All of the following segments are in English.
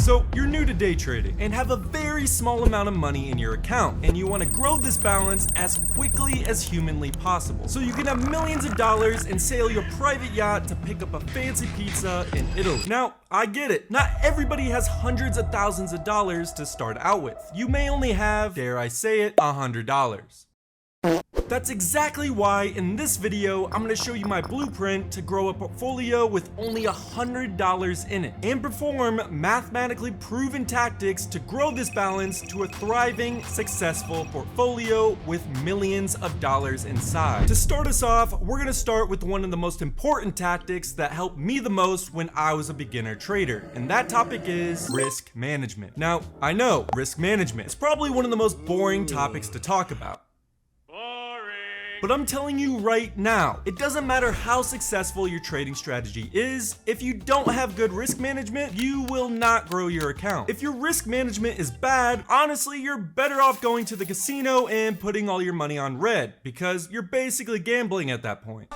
So you're new to day trading and have a very small amount of money in your account, and you want to grow this balance as quickly as humanly possible, so you can have millions of dollars and sail your private yacht to pick up a fancy pizza in Italy. Now, I get it. Not everybody has hundreds of thousands of dollars to start out with. You may only have, dare I say it, $100. That's exactly why in this video, I'm going to show you my blueprint to grow a portfolio with only $100 in it and perform mathematically proven tactics to grow this balance to a thriving, successful portfolio with millions of dollars inside. To start us off, we're going to start with one of the most important tactics that helped me the most when I was a beginner trader, and that topic is risk management. Now, I know risk management is probably one of the most boring topics to talk about. But I'm telling you right now, it doesn't matter how successful your trading strategy is, if you don't have good risk management, you will not grow your account. If your risk management is bad, honestly, you're better off going to the casino and putting all your money on red, because you're basically gambling at that point.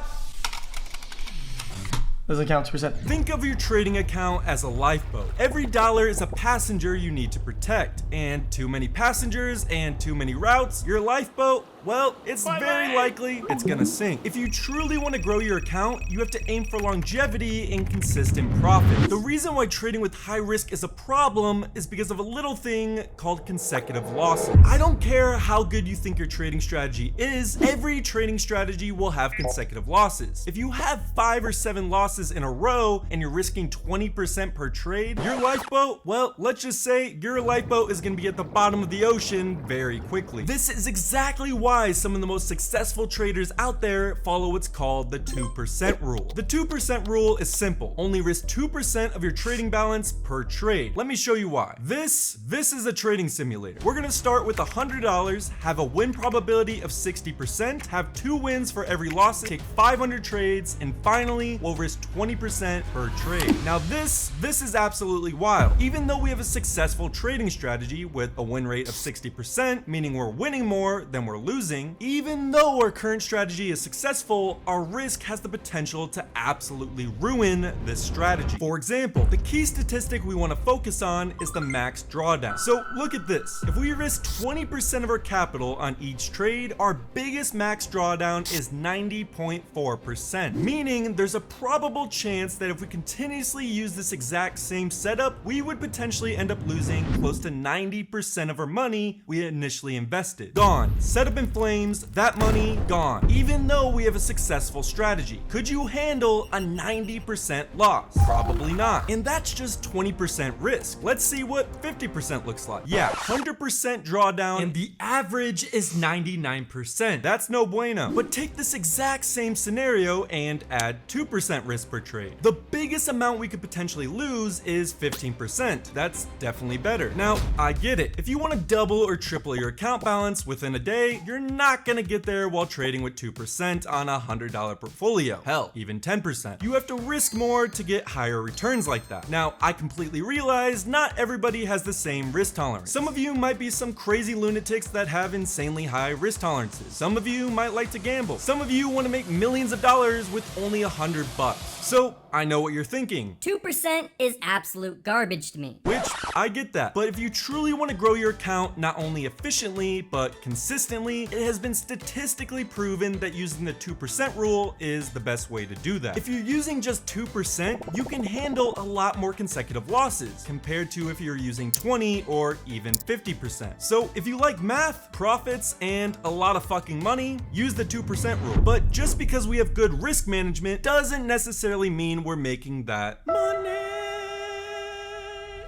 Doesn't count 2%. Think of your trading account as a lifeboat. Every dollar is a passenger you need to protect, and too many passengers and too many routes, your lifeboat, well, it's very likely it's gonna sink. If you truly want to grow your account, you have to aim for longevity and consistent profit. The reason why trading with high risk is a problem is because of a little thing called consecutive losses. I don't care how good you think your trading strategy is, every trading strategy will have consecutive losses. If you have 5 or 7 losses in a row and you're risking 20% per trade, your lifeboat, well, let's just say your lifeboat is gonna be at the bottom of the ocean very quickly. This is exactly why some of the most successful traders out there follow what's called the 2% rule. The 2% rule is simple. Only risk 2% of your trading balance per trade. Let me show you why. This is a trading simulator. We're gonna start with $100, have a win probability of 60%, have 2 wins for every loss, take 500 trades, and finally, we'll risk 20% per trade. Now this is absolutely wild. Even though we have a successful trading strategy with a win rate of 60%, meaning we're winning more than we're losing, even though our current strategy is successful, our risk has the potential to absolutely ruin this strategy. For example, the key statistic we want to focus on is the max drawdown. So look at this. If we risk 20% of our capital on each trade, our biggest max drawdown is 90.4%, meaning there's a probable chance that if we continuously use this exact same setup, we would potentially end up losing close to 90% of our money we initially invested. Gone. Setup in flames, that money gone. Even though we have a successful strategy, could you handle a 90% loss? Probably not. And that's just 20% risk. Let's see what 50% looks like. Yeah, 100% drawdown, and the average is 99%. That's no bueno. But take this exact same scenario and add 2% risk per trade. The biggest amount we could potentially lose is 15%. That's definitely better. Now, I get it. If you want to double or triple your account balance within a day, you're not gonna get there while trading with 2% on a $100 portfolio. Hell, even 10%. You have to risk more to get higher returns like that. Now, I completely realize not everybody has the same risk tolerance. Some of you might be some crazy lunatics that have insanely high risk tolerances. Some of you might like to gamble. Some of you want to make millions of dollars with only $100. So, I know what you're thinking. 2% is absolute garbage to me. Which, I get that. But if you truly want to grow your account not only efficiently, but consistently, it has been statistically proven that using the 2% rule is the best way to do that. If you're using just 2%, you can handle a lot more consecutive losses compared to if you're using 20 or even 50%. So if you like math, profits, and a lot of fucking money, use the 2% rule. But just because we have good risk management doesn't necessarily mean we're making that money.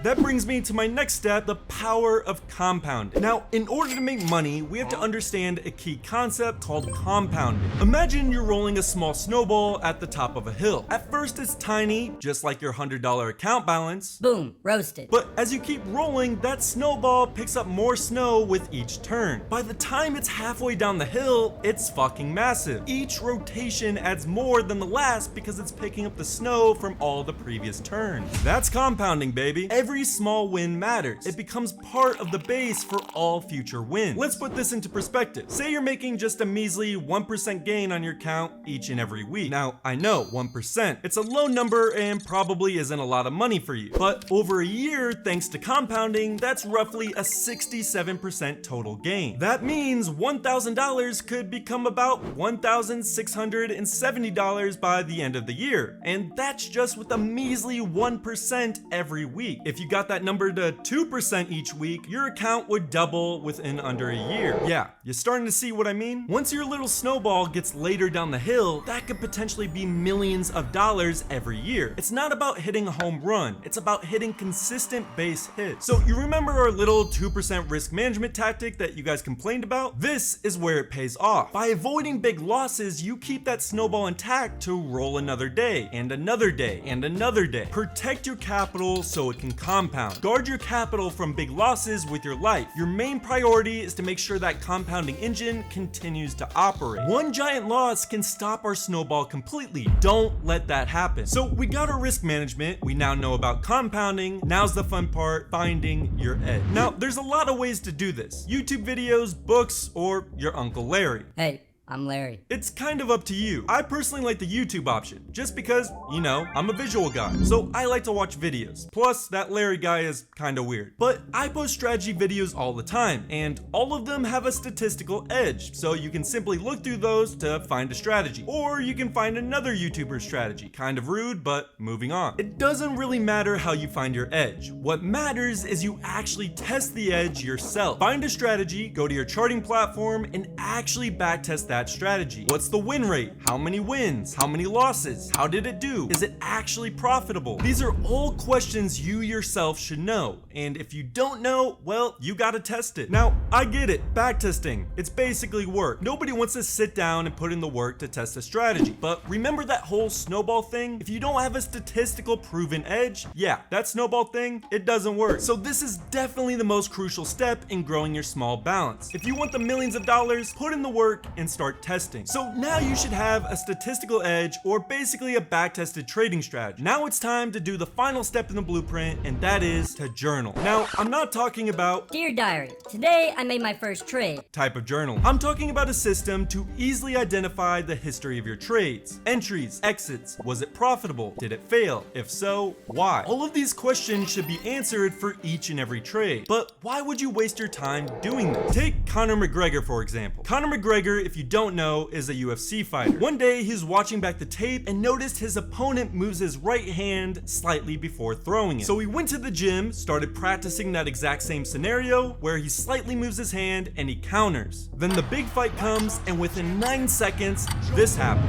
That brings me to my next step, the power of compounding. Now, in order to make money, we have to understand a key concept called compounding. Imagine you're rolling a small snowball at the top of a hill. At first, it's tiny, just like your $100 account balance. Boom, roasted. But as you keep rolling, that snowball picks up more snow with each turn. By the time it's halfway down the hill, it's fucking massive. Each rotation adds more than the last because it's picking up the snow from all the previous turns. That's compounding, baby. every small win matters. It becomes part of the base for all future wins. Let's put this into perspective. Say you're making just a measly 1% gain on your account each and every week. Now, I know 1%. It's a low number and probably isn't a lot of money for you. But over a year, thanks to compounding, that's roughly a 67% total gain. That means $1,000 could become about $1,670 by the end of the year. And that's just with a measly 1% every week. If you got that number to 2% each week, your account would double within under a year. Yeah, you starting to see what I mean? Once your little snowball gets later down the hill, that could potentially be millions of dollars every year. It's not about hitting a home run, it's about hitting consistent base hits. So you remember our little 2% risk management tactic that you guys complained about? This is where it pays off. By avoiding big losses, you keep that snowball intact to roll another day, and another day, and another day. Protect your capital so it can compound. Guard your capital from big losses with your life. Your main priority is to make sure that compounding engine continues to operate. One giant loss can stop our snowball completely. Don't let that happen. So we got our risk management, we now know about compounding. Now's the fun part, finding your edge. Now, there's a lot of ways to do this. YouTube videos, books, or your Uncle Larry. Hey, I'm Larry. It's kind of up to you. I personally like the YouTube option, just because, you know, I'm a visual guy, so I like to watch videos. Plus, that Larry guy is kind of weird. But I post strategy videos all the time, and all of them have a statistical edge, so you can simply look through those to find a strategy. Or you can find another YouTuber's strategy. Kind of rude, but moving on. It doesn't really matter how you find your edge. What matters is you actually test the edge yourself. Find a strategy, go to your charting platform, and actually backtest that strategy. What's the win rate? How many wins? How many losses? How did it do? Is it actually profitable? These are all questions you yourself should know. And if you don't know, well, you gotta test it. Now, I get it. Backtesting. It's basically work. Nobody wants to sit down and put in the work to test a strategy. But remember that whole snowball thing? If you don't have a statistical proven edge, yeah, that snowball thing, it doesn't work. So this is definitely the most crucial step in growing your small balance. If you want the millions of dollars, put in the work and start testing. So now you should have a statistical edge, or basically a backtested trading strategy. Now it's time to do the final step in the blueprint, and that is to journal. Now, I'm not talking about Dear Diary, today I made my first trade. type of journal. I'm talking about a system to easily identify the history of your trades, entries, exits. Was it profitable? Did it fail? If so, why? All of these questions should be answered for each and every trade. But why would you waste your time doing this? Take Conor McGregor, for example. Conor McGregor, if you don't know, is a UFC fighter. One day, he's watching back the tape and noticed his opponent moves his right hand slightly before throwing it. So he went to the gym, started practicing that exact same scenario where he slightly moves his hand and he counters. Then the big fight comes, and within 9 seconds, this happened.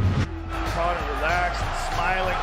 Conor relaxed and smiling.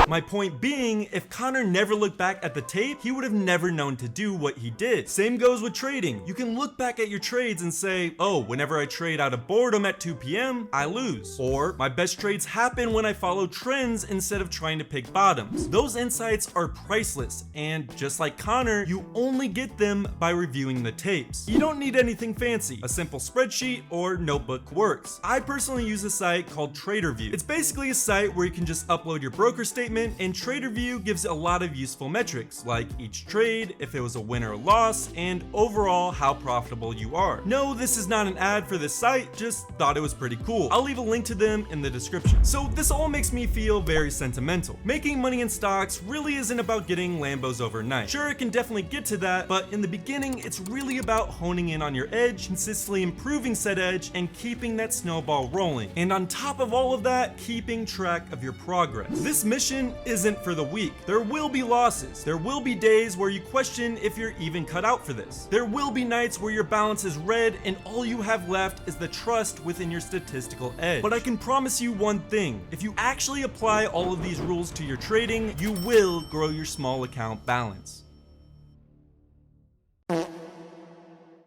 My point being, if Conor never looked back at the tape, he would have never known to do what he did. Same goes with trading. You can look back at your trades and say, oh, whenever I trade out of boredom at 2 p.m., I lose. Or my best trades happen when I follow trends instead of trying to pick bottoms. Those insights are priceless, and just like Conor, you only get them by reviewing the tapes. You don't need anything fancy. A simple spreadsheet or notebook works. I personally use a site called TradingLab. It's basically a site where you can just upload your broker statement, and TradingLab gives a lot of useful metrics, like each trade, if it was a win or a loss, and overall how profitable you are. No, this is not an ad for this site, just thought it was pretty cool. I'll leave a link to them in the description. So this all makes me feel very sentimental. Making money in stocks really isn't about getting Lambos overnight. Sure, it can definitely get to that, but in the beginning, it's really about honing in on your edge, consistently improving said edge, and keeping that snowball rolling. And on top of all of that, keeping track of your progress. This mission isn't for the weak. There will be losses. There will be days where you question if you're even cut out for this. There will be nights where your balance is red and all you have left is the trust within your statistical edge. But I can promise you one thing. If you actually apply all of these rules to your trading, you will grow your small account balance.